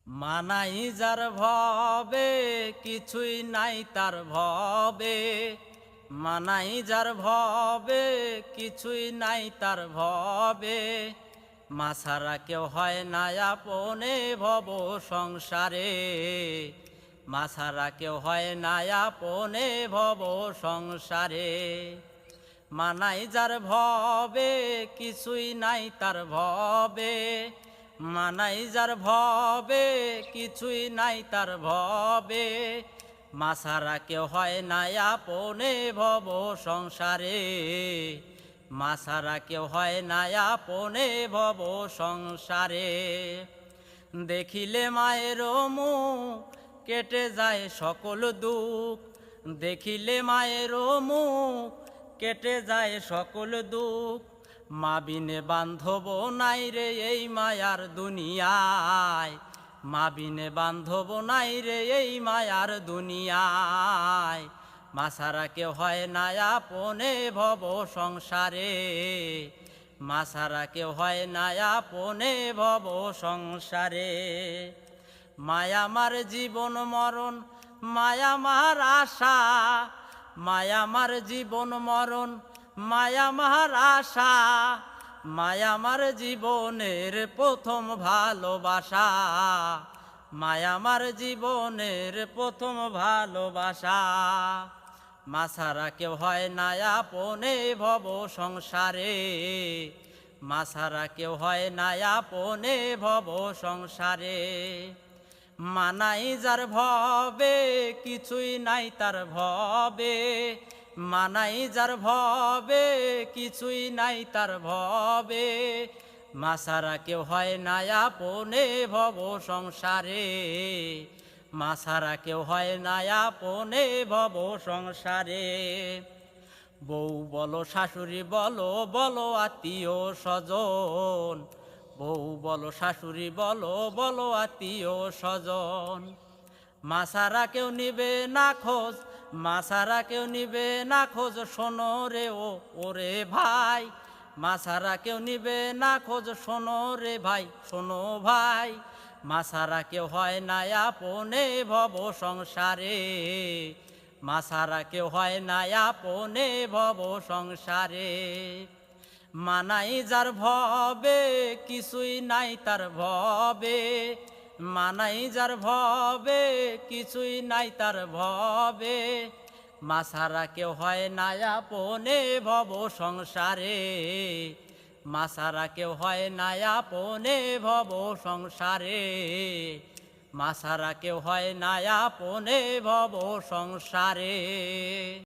মানাই যার ভবে কিছুই নাই তার ভবে, মানাই যার ভবে কিছুই নাই তার ভবে। মা ছাড়া কেউ হয় না আপনে ভব সংসারে, মা ছাড়া কেউ হয় না আপনে ভব সংসারে। মানাই যার ভবে কিছুই নাই তার ভবে, মানাই যার ভবে কিছুই নাই তার ভবে। মা ছাড়া কেউ হয় না আপনে ভব সংসারে, মা ছাড়া কেউ হয় না আপনে ভব সংসারে। দেখিলে মায়ের মুখ কেটে যায় সকল দুঃখ, দেখিলে মায়ের মুখ কেটে যায় সকল দুঃখ। মা বিনে বান্ধব নাই রে এই মায়ার দুনিয়ায়, মা বিনে বান্ধব নাই রে এই মায়ার দুনিয়ায়। মা ছাড়া কেউ হয় না আপনে ভব সংসারে, মা ছাড়া কেউ হয় না আপনে ভব সংসারে। মায়া আমার জীবন মরণ, মায়া আমার আশা, মায়া আমার জীবন মরণ, মায়া আমার আশা। মায়া আমার জীবনের প্রথম ভালোবাসা, মায়া আমার জীবনের প্রথম ভালোবাসা। মা ছাড়া কেউ হয় না আপনে ভব সংসারে, মা ছাড়া কেউ হয় না আপনে ভব সংসারে। মানাই যার ভবে কিছুই নাই তার ভবে, মানাই যার ভবে কিছুই নাই তার ভবে। মা ছাড়া কেউ হয় না আপনে ভব সংসারে, মা ছাড়া কেউ হয় না আপনে ভব সংসারে। বউ বলো শাশুড়ি বলো, বলো আত্মীয় স্বজন, বউ বলো শাশুড়ি বলো, বলো আত্মীয় স্বজন। মা ছাড়া কেউ নিবে না খোঁজ, মা ছাড়া কেউ নিবে না খোঁজ, শোনো রে ওরে ভাই। মা ছাড়া কেউ নিবে না খোঁজ, শোনো রে ভাই, শোনো ভাই। মা ছাড়া কেউ হয় না আপনে ভব সংসারে, মা ছাড়া কেউ হয় না আপনে ভব সংসারে। মানাই যার ভবে কিছুই নাই তার ভবে, মানাই যার ভবে কিছুই নাই তার ভবে। মা ছাড়া কেউ হয় না আপনে ভব সংসারে, মা ছাড়া কেউ হয় না আপনে ভব সংসারে। মা ছাড়া কেউ হয় না আপনে ভব সংসারে।